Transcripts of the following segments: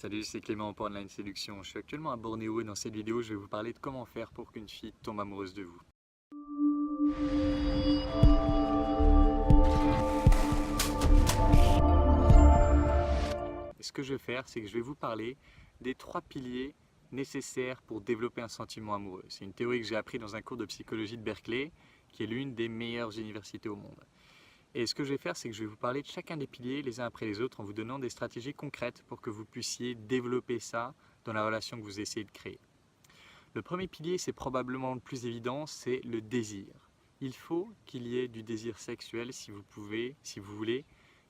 Salut, c'est Clément pour Online Séduction. Je suis actuellement à Bornéo et dans cette vidéo, je vais vous parler de comment faire pour qu'une fille tombe amoureuse de vous. Et ce que je vais faire, c'est que je vais vous parler des 3 piliers nécessaires pour développer un sentiment amoureux. C'est une théorie que j'ai appris dans un cours de psychologie de Berkeley, qui est l'une des meilleures universités au monde. Et ce que je vais faire, c'est que je vais vous parler de chacun des piliers les uns après les autres en vous donnant des stratégies concrètes pour que vous puissiez développer ça dans la relation que vous essayez de créer. Le premier pilier, c'est probablement le plus évident, c'est le désir. Il faut qu'il y ait du désir sexuel si vous voulez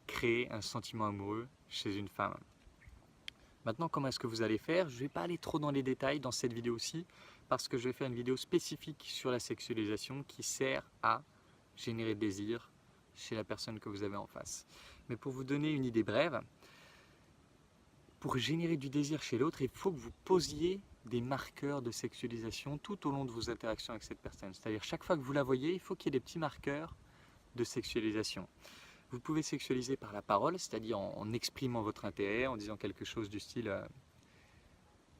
créer un sentiment amoureux chez une femme. Maintenant, comment est-ce que vous allez faire? Je ne vais pas aller trop dans les détails dans cette vidéo-ci parce que je vais faire une vidéo spécifique sur la sexualisation qui sert à générer désir chez la personne que vous avez en face. Mais pour vous donner une idée brève, pour générer du désir chez l'autre, il faut que vous posiez des marqueurs de sexualisation tout au long de vos interactions avec cette personne. C'est-à-dire chaque fois que vous la voyez, il faut qu'il y ait des petits marqueurs de sexualisation. Vous pouvez sexualiser par la parole, c'est-à-dire en exprimant votre intérêt, en disant quelque chose du style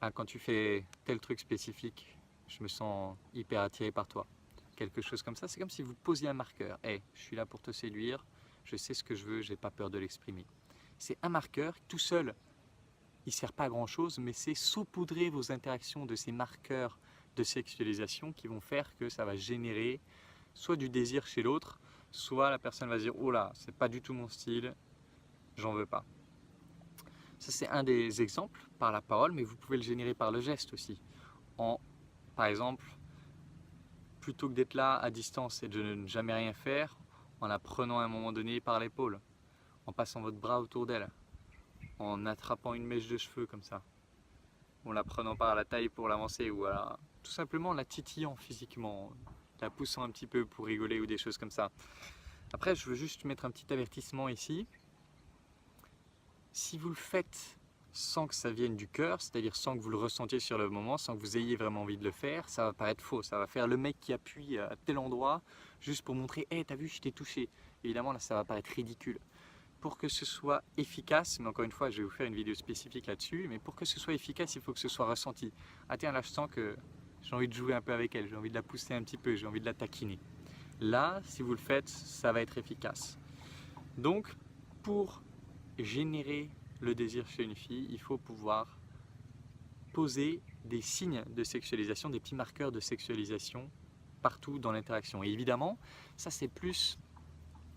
ah, quand tu fais tel truc spécifique, je me sens hyper attiré par toi. Quelque chose comme ça, c'est comme si vous posiez un marqueur. Hey, je suis là pour te séduire, je sais ce que je veux, je n'ai pas peur de l'exprimer. C'est un marqueur, tout seul, il ne sert pas à grand chose, mais c'est saupoudrer vos interactions de ces marqueurs de sexualisation qui vont faire que ça va générer soit du désir chez l'autre, soit la personne va se dire oh là, c'est pas du tout mon style, j'en veux pas. Ça c'est un des exemples par la parole, mais vous pouvez le générer par le geste aussi. Par exemple, plutôt que d'être là à distance et de ne jamais rien faire, en la prenant à un moment donné par l'épaule, en passant votre bras autour d'elle, en attrapant une mèche de cheveux comme ça, en la prenant par la taille pour l'avancer, ou alors, tout simplement en la titillant physiquement, la poussant un petit peu pour rigoler ou des choses comme ça. Après, je veux juste mettre un petit avertissement ici. Si vous le faites sans que ça vienne du cœur, c'est-à-dire sans que vous le ressentiez sur le moment, sans que vous ayez vraiment envie de le faire, ça va paraître faux. Ça va faire le mec qui appuie à tel endroit juste pour montrer « Hey, t'as vu, je t'ai touché ». Évidemment, là, ça va paraître ridicule. Pour que ce soit efficace, mais encore une fois, je vais vous faire une vidéo spécifique là-dessus, mais pour que ce soit efficace, il faut que ce soit ressenti. Ah tiens, là, je sens que j'ai envie de jouer un peu avec elle, j'ai envie de la pousser un petit peu, j'ai envie de la taquiner. Là, si vous le faites, ça va être efficace. Donc, pour générer le désir chez une fille, il faut pouvoir poser des signes de sexualisation, des petits marqueurs de sexualisation partout dans l'interaction. Et évidemment, ça c'est plus,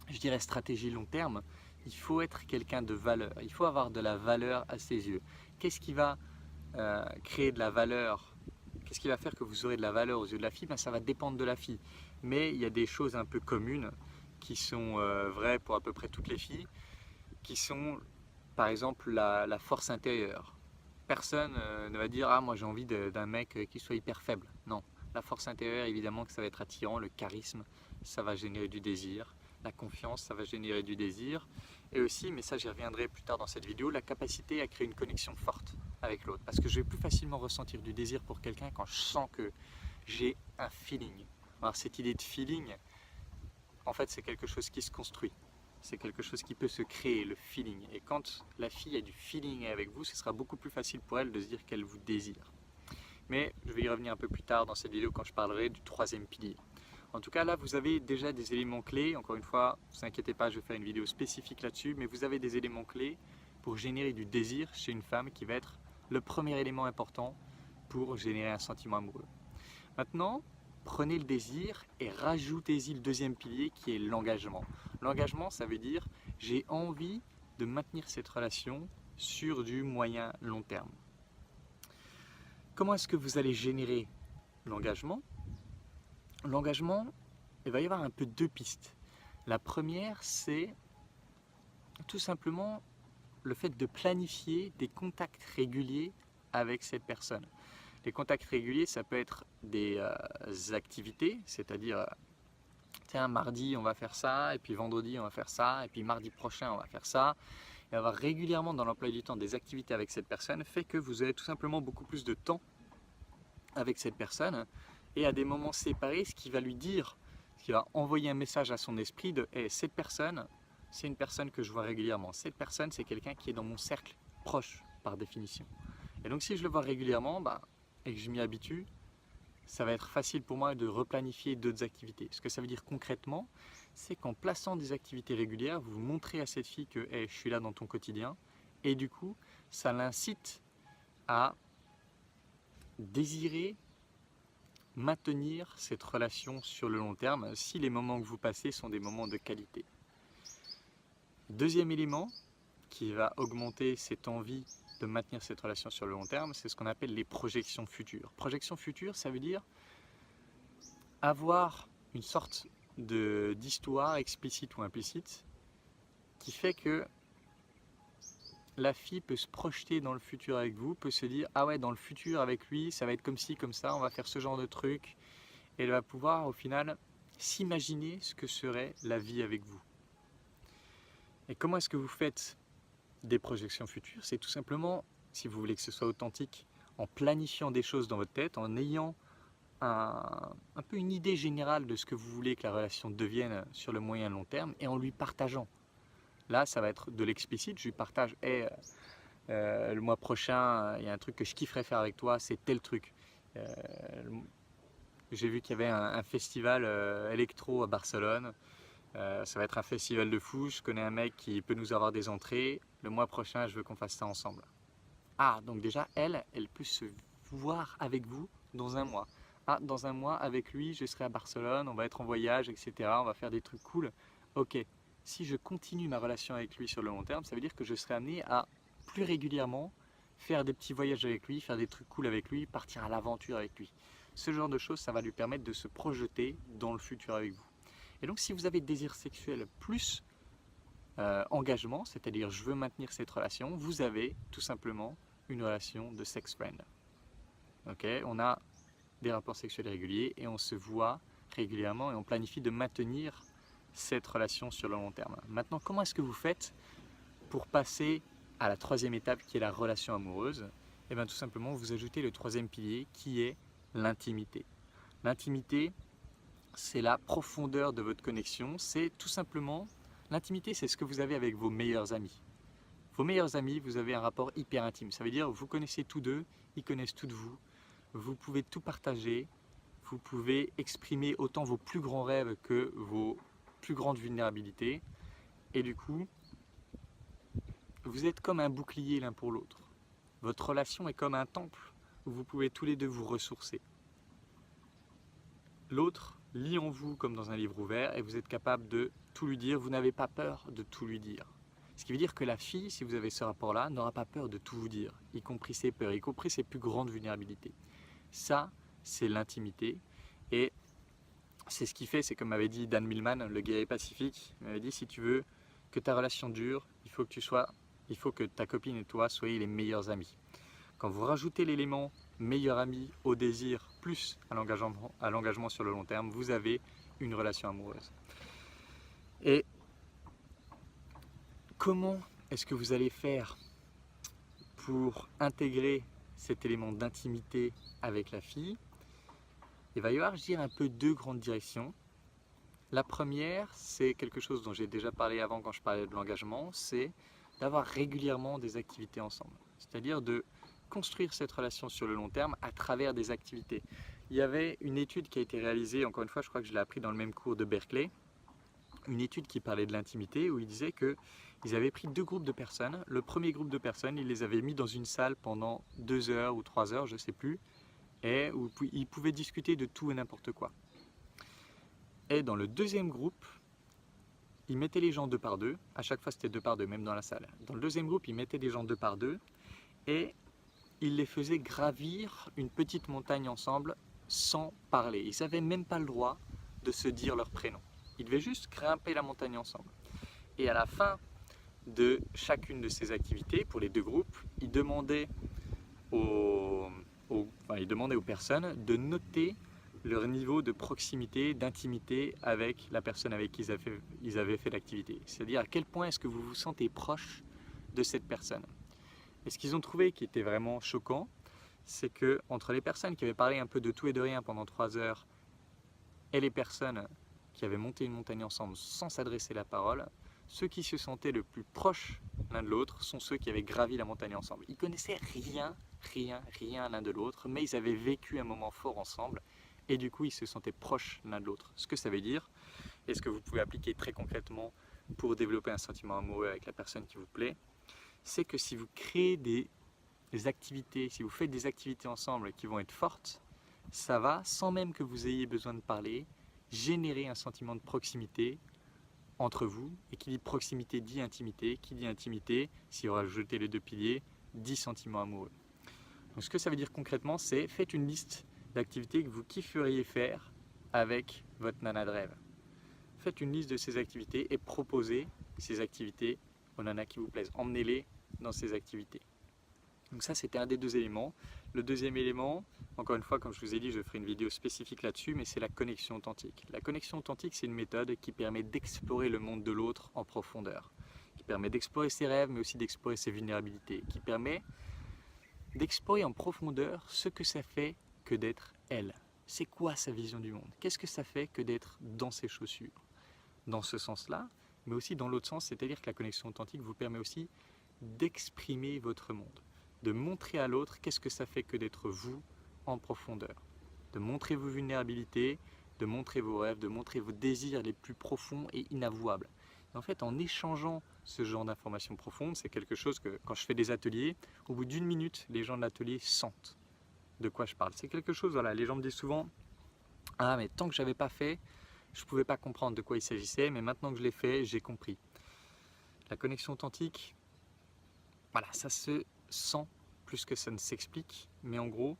je dirais, stratégie long terme. Il faut être quelqu'un de valeur, il faut avoir de la valeur à ses yeux. Qu'est-ce qui va créer de la valeur? Qu'est-ce qui va faire que vous aurez de la valeur aux yeux de la fille? Ben, ça va dépendre de la fille. Mais il y a des choses un peu communes qui sont vraies pour à peu près toutes les filles, qui sont par exemple la force intérieure. Personne ne va dire « Ah, moi j'ai envie d'un mec qui soit hyper faible ». Non, la force intérieure, évidemment que ça va être attirant, le charisme, ça va générer du désir, la confiance, ça va générer du désir. Et aussi, mais ça j'y reviendrai plus tard dans cette vidéo, la capacité à créer une connexion forte avec l'autre. Parce que je vais plus facilement ressentir du désir pour quelqu'un quand je sens que j'ai un feeling. Alors cette idée de feeling, en fait c'est quelque chose qui se construit. C'est quelque chose qui peut se créer, le feeling. Et quand la fille a du feeling avec vous, ce sera beaucoup plus facile pour elle de se dire qu'elle vous désire. Mais je vais y revenir un peu plus tard dans cette vidéo quand je parlerai du 3e pilier. En tout cas, là, vous avez déjà des éléments clés. Encore une fois, ne vous inquiétez pas, je vais faire une vidéo spécifique là-dessus. Mais vous avez des éléments clés pour générer du désir chez une femme qui va être le premier élément important pour générer un sentiment amoureux. Maintenant, prenez le désir et rajoutez-y le 2e pilier qui est l'engagement. L'engagement, ça veut dire j'ai envie de maintenir cette relation sur du moyen long terme. Comment est-ce que vous allez générer l'engagement? L'engagement, il va y avoir un peu 2 pistes. La première, c'est tout simplement le fait de planifier des contacts réguliers avec cette personne. Les contacts réguliers, ça peut être des activités, c'est-à-dire tiens, mardi on va faire ça, et puis vendredi on va faire ça, et puis mardi prochain on va faire ça. Et avoir régulièrement dans l'emploi du temps des activités avec cette personne fait que vous avez tout simplement beaucoup plus de temps avec cette personne et à des moments séparés, ce qui va lui dire, ce qui va envoyer un message à son esprit de hey, cette personne, c'est une personne que je vois régulièrement. Cette personne, c'est quelqu'un qui est dans mon cercle proche, par définition. Et donc si je le vois régulièrement et que je m'y habitue, ça va être facile pour moi de replanifier d'autres activités. Ce que ça veut dire concrètement, c'est qu'en plaçant des activités régulières, vous montrez à cette fille que hey, je suis là dans ton quotidien, et du coup, ça l'incite à désirer maintenir cette relation sur le long terme si les moments que vous passez sont des moments de qualité. Deuxième élément qui va augmenter cette envie de maintenir cette relation sur le long terme, c'est ce qu'on appelle les projections futures. Projections futures, ça veut dire avoir une sorte d'histoire explicite ou implicite qui fait que la fille peut se projeter dans le futur avec vous, peut se dire ah ouais, dans le futur avec lui ça va être comme ci, comme ça, on va faire ce genre de truc, et elle va pouvoir au final s'imaginer ce que serait la vie avec vous. Et comment est-ce que vous faites des projections futures? C'est tout simplement, si vous voulez que ce soit authentique, en planifiant des choses dans votre tête, en ayant un peu une idée générale de ce que vous voulez que la relation devienne sur le moyen et long terme, et en lui partageant. Là, ça va être de l'explicite, je lui partage le mois prochain, il y a un truc que je kifferais faire avec toi, c'est tel truc. J'ai vu qu'il y avait un festival électro à Barcelone. Ça va être un festival de fou, je connais un mec qui peut nous avoir des entrées. Le mois prochain, je veux qu'on fasse ça ensemble. Ah, donc déjà, elle peut se voir avec vous dans un mois. Ah, dans un mois, avec lui, je serai à Barcelone, on va être en voyage, etc. On va faire des trucs cool. Ok, si je continue ma relation avec lui sur le long terme, ça veut dire que je serai amené à plus régulièrement faire des petits voyages avec lui, faire des trucs cool avec lui, partir à l'aventure avec lui. Ce genre de choses, ça va lui permettre de se projeter dans le futur avec vous. Et donc si vous avez désir sexuel plus engagement, c'est-à-dire je veux maintenir cette relation, vous avez tout simplement une relation de sex friend. Ok, on a des rapports sexuels réguliers et on se voit régulièrement et on planifie de maintenir cette relation sur le long terme. Maintenant, comment est-ce que vous faites pour passer à la troisième étape qui est la relation amoureuse? Et bien tout simplement, vous ajoutez le troisième pilier qui est l'intimité. L'intimité, c'est la profondeur de votre connexion, c'est tout simplement, l'intimité c'est ce que vous avez avec vos meilleurs amis. Vos meilleurs amis, vous avez un rapport hyper intime, ça veut dire vous connaissez tous deux, ils connaissent tous vous, vous pouvez tout partager, vous pouvez exprimer autant vos plus grands rêves que vos plus grandes vulnérabilités, et du coup, vous êtes comme un bouclier l'un pour l'autre. Votre relation est comme un temple où vous pouvez tous les deux vous ressourcer. L'autre lit en vous comme dans un livre ouvert et vous êtes capable de tout lui dire, vous n'avez pas peur de tout lui dire. Ce qui veut dire que la fille, si vous avez ce rapport-là, n'aura pas peur de tout vous dire, y compris ses peurs, y compris ses plus grandes vulnérabilités. Ça, c'est l'intimité et c'est ce qui fait, c'est comme m'avait dit Dan Millman, le guerrier pacifique, il m'avait dit si tu veux que ta relation dure, il faut que ta copine et toi soyez les meilleurs amis. Quand vous rajoutez l'élément meilleur ami au désir plus à l'engagement sur le long terme, vous avez une relation amoureuse. Et comment est-ce que vous allez faire pour intégrer cet élément d'intimité avec la fille? Il va y avoir, je dirais, un peu deux grandes directions. La première, c'est quelque chose dont j'ai déjà parlé avant quand je parlais de l'engagement, c'est d'avoir régulièrement des activités ensemble. C'est-à-dire de construire cette relation sur le long terme à travers des activités. Il y avait une étude qui a été réalisée, encore une fois, je crois que je l'ai appris dans le même cours de Berkeley, une étude qui parlait de l'intimité où il disait qu'ils avaient pris deux groupes de personnes. Le premier groupe de personnes, ils les avaient mis dans une salle pendant 2 heures ou 3 heures, je ne sais plus, et où ils pouvaient discuter de tout et n'importe quoi. Et dans le deuxième groupe, ils mettaient les gens 2 par 2, à chaque fois c'était 2 par 2, même dans la salle. Dans le deuxième groupe, ils mettaient des gens 2 par 2, et ils les faisaient gravir une petite montagne ensemble sans parler. Ils n'avaient même pas le droit de se dire leur prénom. Ils devaient juste grimper la montagne ensemble. Et à la fin de chacune de ces activités, pour les deux groupes, ils demandaient aux personnes de noter leur niveau de proximité, d'intimité avec la personne avec qui ils avaient fait l'activité. C'est-à-dire à quel point est-ce que vous vous sentez proche de cette personne. Et ce qu'ils ont trouvé qui était vraiment choquant, c'est que entre les personnes qui avaient parlé un peu de tout et de rien pendant 3 heures et les personnes qui avaient monté une montagne ensemble sans s'adresser la parole, ceux qui se sentaient le plus proches l'un de l'autre sont ceux qui avaient gravi la montagne ensemble. Ils connaissaient rien l'un de l'autre, mais ils avaient vécu un moment fort ensemble et du coup ils se sentaient proches l'un de l'autre. Ce que ça veut dire, et ce que vous pouvez appliquer très concrètement pour développer un sentiment amoureux avec la personne qui vous plaît, c'est que si vous créez des activités, si vous faites des activités ensemble qui vont être fortes, ça va, sans même que vous ayez besoin de parler, générer un sentiment de proximité entre vous. Et qui dit proximité dit intimité, qui dit intimité, si on rajoute les deux piliers, dit sentiment amoureux. Donc ce que ça veut dire concrètement, c'est faites une liste d'activités que vous kifferiez faire avec votre nana de rêve. Faites une liste de ces activités et proposez ces activités aux nanas qui vous plaisent. Emmenez-les dans ces activités. Donc ça, c'était un des deux éléments. Le deuxième élément, encore une fois, comme je vous ai dit, je ferai une vidéo spécifique là-dessus, mais c'est la connexion authentique. La connexion authentique, c'est une méthode qui permet d'explorer le monde de l'autre en profondeur, qui permet d'explorer ses rêves, mais aussi d'explorer ses vulnérabilités, qui permet d'explorer en profondeur ce que ça fait que d'être elle. C'est quoi sa vision du monde? Qu'est-ce que ça fait que d'être dans ses chaussures? Dans ce sens-là, mais aussi dans l'autre sens, c'est-à-dire que la connexion authentique vous permet aussi d'exprimer votre monde, de montrer à l'autre qu'est-ce que ça fait que d'être vous en profondeur, de montrer vos vulnérabilités, de montrer vos rêves, de montrer vos désirs les plus profonds et inavouables. Et en fait, en échangeant ce genre d'informations profondes, c'est quelque chose que, quand je fais des ateliers, au bout d'une minute, les gens de l'atelier sentent de quoi je parle. C'est quelque chose, voilà, les gens me disent souvent « Ah, mais tant que je n'avais pas fait, je ne pouvais pas comprendre de quoi il s'agissait, mais maintenant que je l'ai fait, j'ai compris. » La connexion authentique, voilà, ça se sent plus que ça ne s'explique, mais en gros,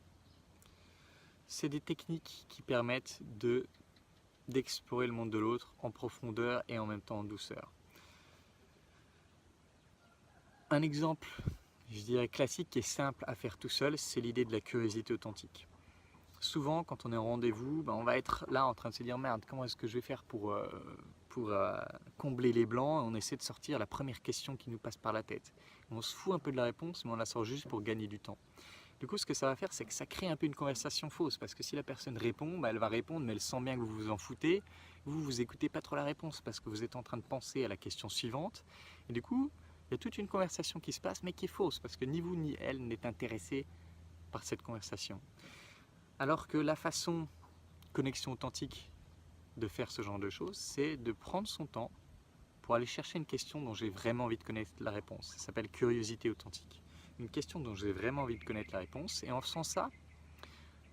c'est des techniques qui permettent d'explorer le monde de l'autre en profondeur et en même temps en douceur. Un exemple, je dirais classique et simple à faire tout seul, c'est l'idée de la curiosité authentique. Souvent, quand on est en rendez-vous, on va être là en train de se dire « Merde, comment est-ce que je vais faire pour combler les blancs ?» On essaie de sortir la première question qui nous passe par la tête. On se fout un peu de la réponse, mais on la sort juste pour gagner du temps. Du coup, ce que ça va faire, c'est que ça crée un peu une conversation fausse, parce que si la personne répond, elle va répondre, mais elle sent bien que vous vous en foutez. Vous écoutez pas trop la réponse, parce que vous êtes en train de penser à la question suivante. Et du coup, il y a toute une conversation qui se passe, mais qui est fausse, parce que ni vous ni elle n'êtes intéressé par cette conversation. Alors que la façon, connexion authentique, de faire ce genre de choses, c'est de prendre son temps pour aller chercher une question dont j'ai vraiment envie de connaître la réponse. Ça s'appelle curiosité authentique. Une question dont j'ai vraiment envie de connaître la réponse, et en faisant ça,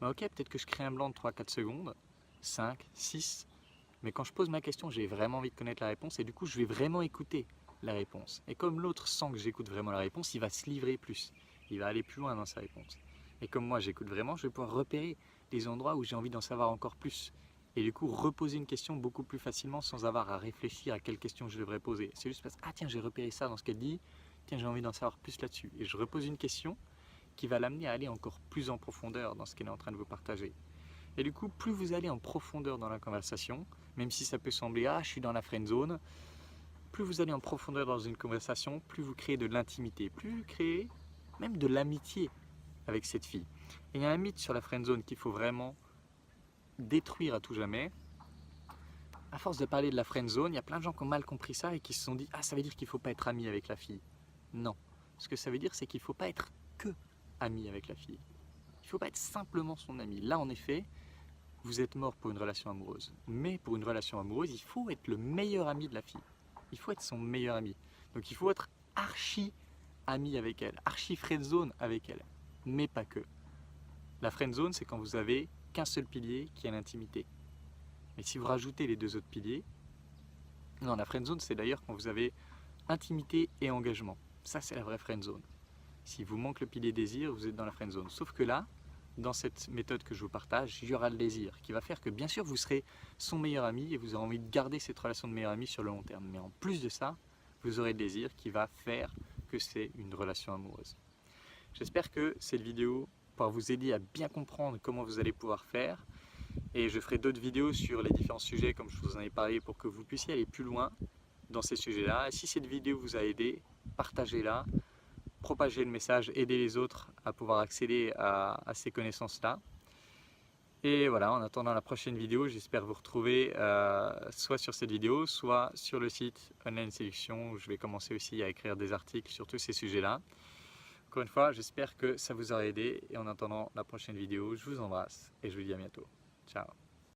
ok, peut-être que je crée un blanc de 3-4 secondes, 5, 6, mais quand je pose ma question, j'ai vraiment envie de connaître la réponse, et du coup, je vais vraiment écouter la réponse. Et comme l'autre sent que j'écoute vraiment la réponse, il va se livrer plus, il va aller plus loin dans sa réponse. Et comme moi, j'écoute vraiment, je vais pouvoir repérer les endroits où j'ai envie d'en savoir encore plus. Et du coup, reposer une question beaucoup plus facilement sans avoir à réfléchir à quelle question je devrais poser. C'est juste parce que, ah tiens, j'ai repéré ça dans ce qu'elle dit, tiens, j'ai envie d'en savoir plus là-dessus. Et je repose une question qui va l'amener à aller encore plus en profondeur dans ce qu'elle est en train de vous partager. Et du coup, plus vous allez en profondeur dans la conversation, même si ça peut sembler, ah, je suis dans la friend zone, plus vous allez en profondeur dans une conversation, plus vous créez de l'intimité, plus vous créez même de l'amitié avec cette fille. Et il y a un mythe sur la friend zone qu'il faut vraiment détruire à tout jamais. À force de parler de la friend zone, il y a plein de gens qui ont mal compris ça et qui se sont dit « Ah, ça veut dire qu'il ne faut pas être ami avec la fille. » Non. Ce que ça veut dire, c'est qu'il ne faut pas être que ami avec la fille. Il ne faut pas être simplement son ami. Là, en effet, vous êtes mort pour une relation amoureuse. Mais pour une relation amoureuse, il faut être le meilleur ami de la fille. Il faut être son meilleur ami. Donc il faut être archi ami avec elle, archi friend zone avec elle. Mais pas que. La friend zone, c'est quand vous avez qu'un seul pilier qui est l'intimité. Mais si vous rajoutez les deux autres piliers, non, la friend zone, c'est d'ailleurs quand vous avez intimité et engagement. Ça, c'est la vraie friend zone. Si vous manque le pilier désir, vous êtes dans la friend zone. Sauf que là, dans cette méthode que je vous partage, il y aura le désir qui va faire que bien sûr vous serez son meilleur ami et vous aurez envie de garder cette relation de meilleur ami sur le long terme. Mais en plus de ça, vous aurez le désir qui va faire que c'est une relation amoureuse. J'espère que cette vidéo pourra vous aider à bien comprendre comment vous allez pouvoir faire. Et je ferai d'autres vidéos sur les différents sujets comme je vous en ai parlé pour que vous puissiez aller plus loin dans ces sujets-là. Et si cette vidéo vous a aidé, partagez-la, propagez le message, aidez les autres à pouvoir accéder à ces connaissances-là. Et voilà, en attendant la prochaine vidéo, j'espère vous retrouver soit sur cette vidéo, soit sur le site Online Séduction, où je vais commencer aussi à écrire des articles sur tous ces sujets-là. Encore une fois, j'espère que ça vous aura aidé. Et en attendant la prochaine vidéo, je vous embrasse et je vous dis à bientôt. Ciao.